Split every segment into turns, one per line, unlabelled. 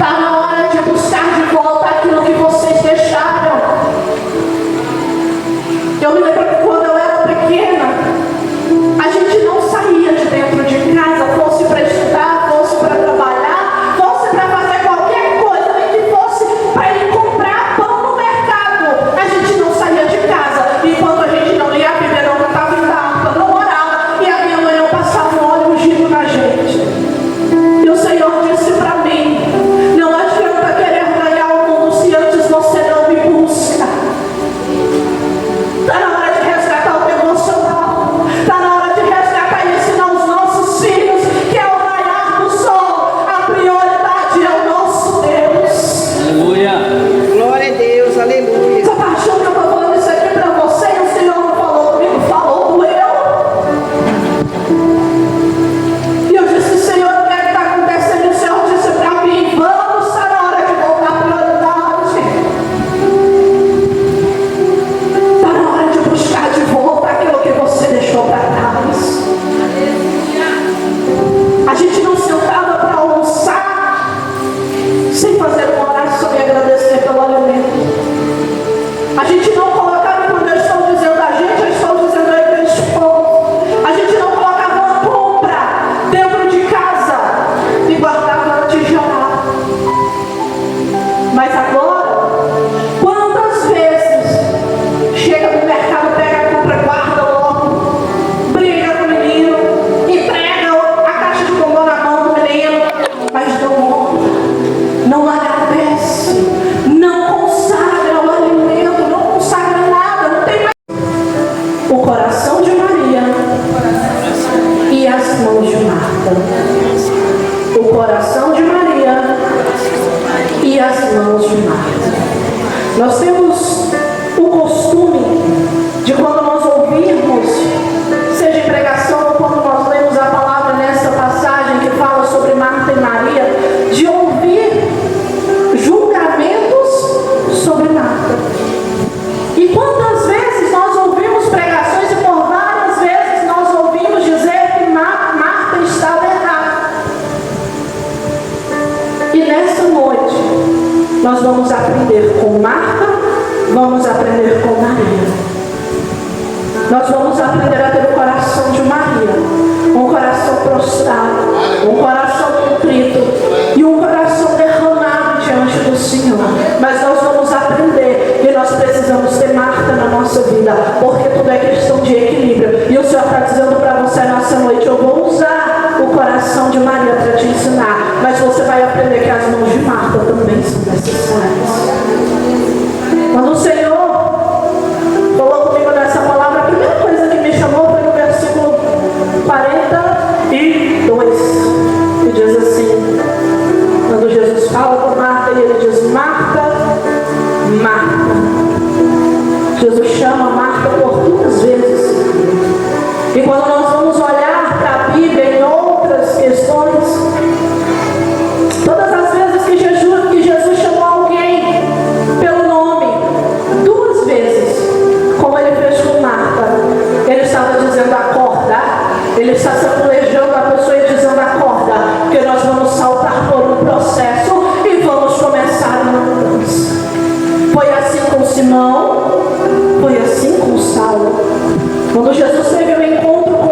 Está na hora de buscar de volta aquilo que vocês deixaram. Eu me lembro que quando eu era pequena, a gente não saía de dentro de casa, fosse para estudar, fosse para trabalhar, fosse para fazer qualquer coisa, nem que fosse para ir comprar pão no mercado. A gente não saía de casa. Enquanto a gente não ia, a Bíblia não estava em arca, não orava, e a minha mãe não passava um óleo ungido na gente. E o Senhor disse para mim: não adianta querer ganhar o mundo se antes você não me busca. Está na hora de resgatar o devocional. Está na hora de resgatar e ensinar os nossos filhos que é o raiar do sol. A prioridade é o nosso Deus.
Aleluia.
Glória a Deus, aleluia.
Essa paixão que eu estou falando isso aqui para você, e o Senhor não falou comigo, falou doeu. E eu disse: Senhor, o que é que está acontecendo? O Senhor disse para mim: vamos, está na hora de voltar à prioridade. Está na hora de buscar de volta aquilo que você deixou para trás. A gente não sentava para almoçar sem fazer uma oração e agradecer pelo alimento. A gente não colocava, quando eu estou dizendo a gente, eu estou dizendo aí meu esposo. A gente não colocava uma compra dentro de casa e guardava antes de orar. Mas agora, quantas vezes chega no mercado, pega a compra, guarda logo, briga com o menino, entrega a caixa de bombom na mão do menino, mas não honra, não agradece, não consagra o alimento, não consagra nada, não tem mais. O coração de Maria e as mãos de Marta. O coração de Maria e as mãos de Marta. Nós temos o costume de, quando nós ouvirmos, seja em pregação ou quando nós lemos a palavra nessa passagem que fala sobre Marta e Maria, de ouvir julgamentos sobre Marta. E quantas vezes nós ouvimos pregações e por várias vezes nós ouvimos dizer que Marta estava errada. E nessa noite nós vamos aprender com Marta, vamos aprender com Maria. Nós vamos aprender a ter o coração de Maria, um coração prostrado, um coração contrito e um coração derramado diante do Senhor. Mas nós vamos aprender que nós precisamos ter Marta na nossa vida, porque tudo é questão de equilíbrio. E o Senhor está dizendo para você nessa noite: eu vou usar o coração de Maria para te ensinar, mas você vai aprender que as mãos de Marta também são necessárias. Quando o Senhor falou comigo nessa palavra, a primeira coisa que me chamou foi no versículo 42, que diz assim, quando Jesus fala com Marta, e ele diz: Marta, Marta. Jesus chama Marta por 2 vezes. E quando nós vamos olhar para a Bíblia em outras questões, todas as vezes que Jesus chamou alguém pelo nome, 2 vezes, como ele fez com Marta, ele estava dizendo: acorda. Ele está sacolejando a pessoa e dizendo: acorda, porque nós vamos saltar por um processo e vamos começar uma mudança. Foi assim com Simão, foi assim com Saulo. Quando Jesus teve um encontro com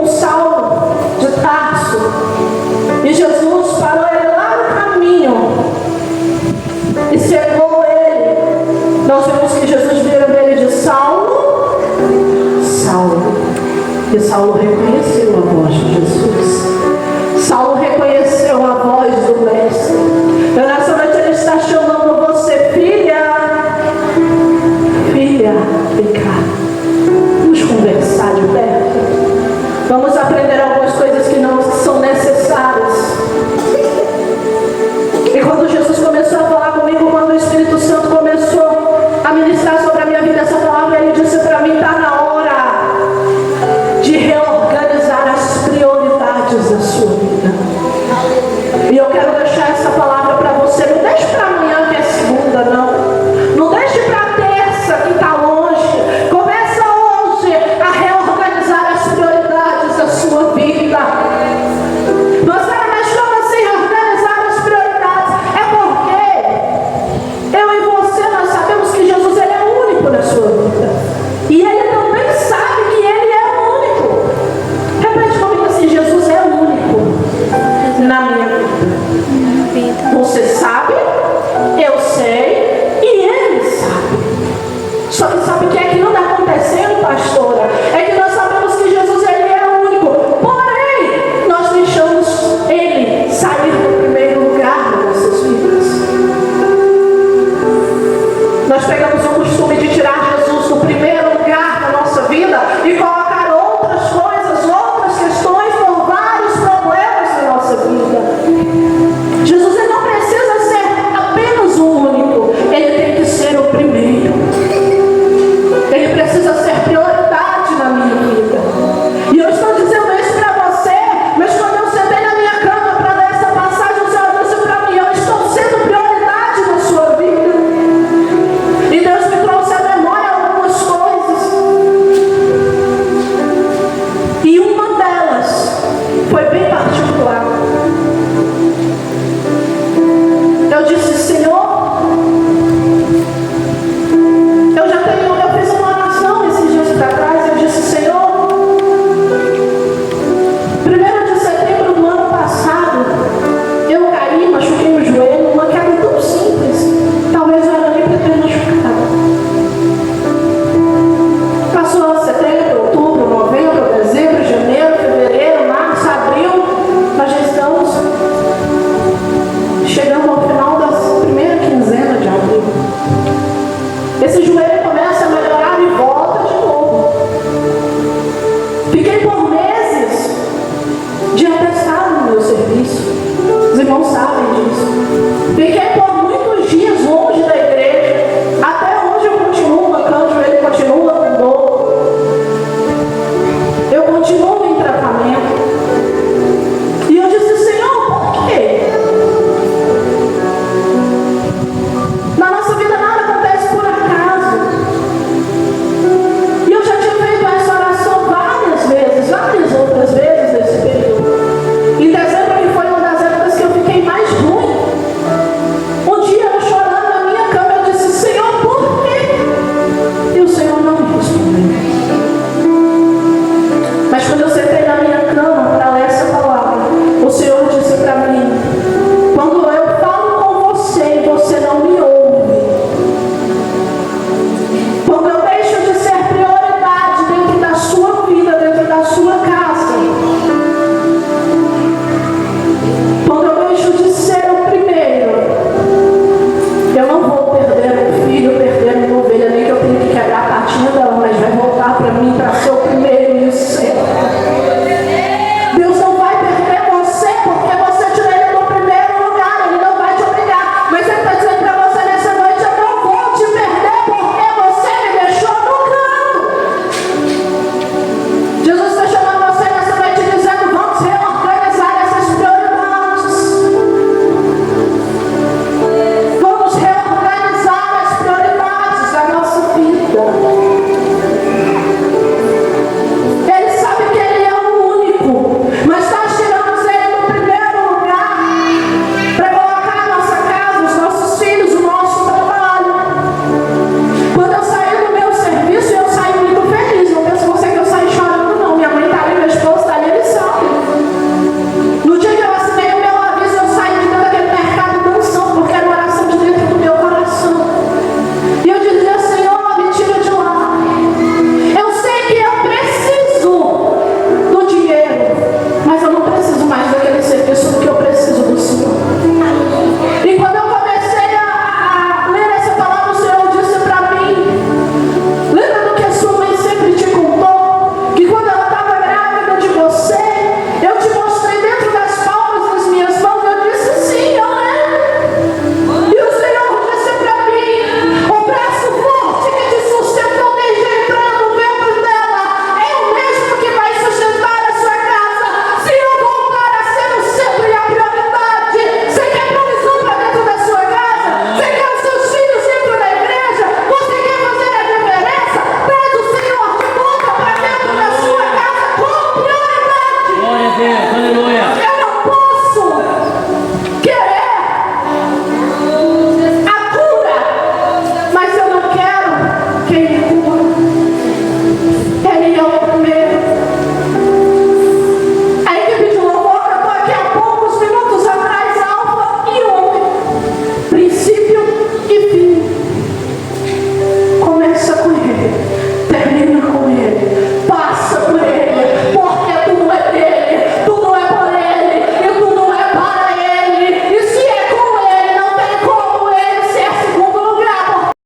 precisa ser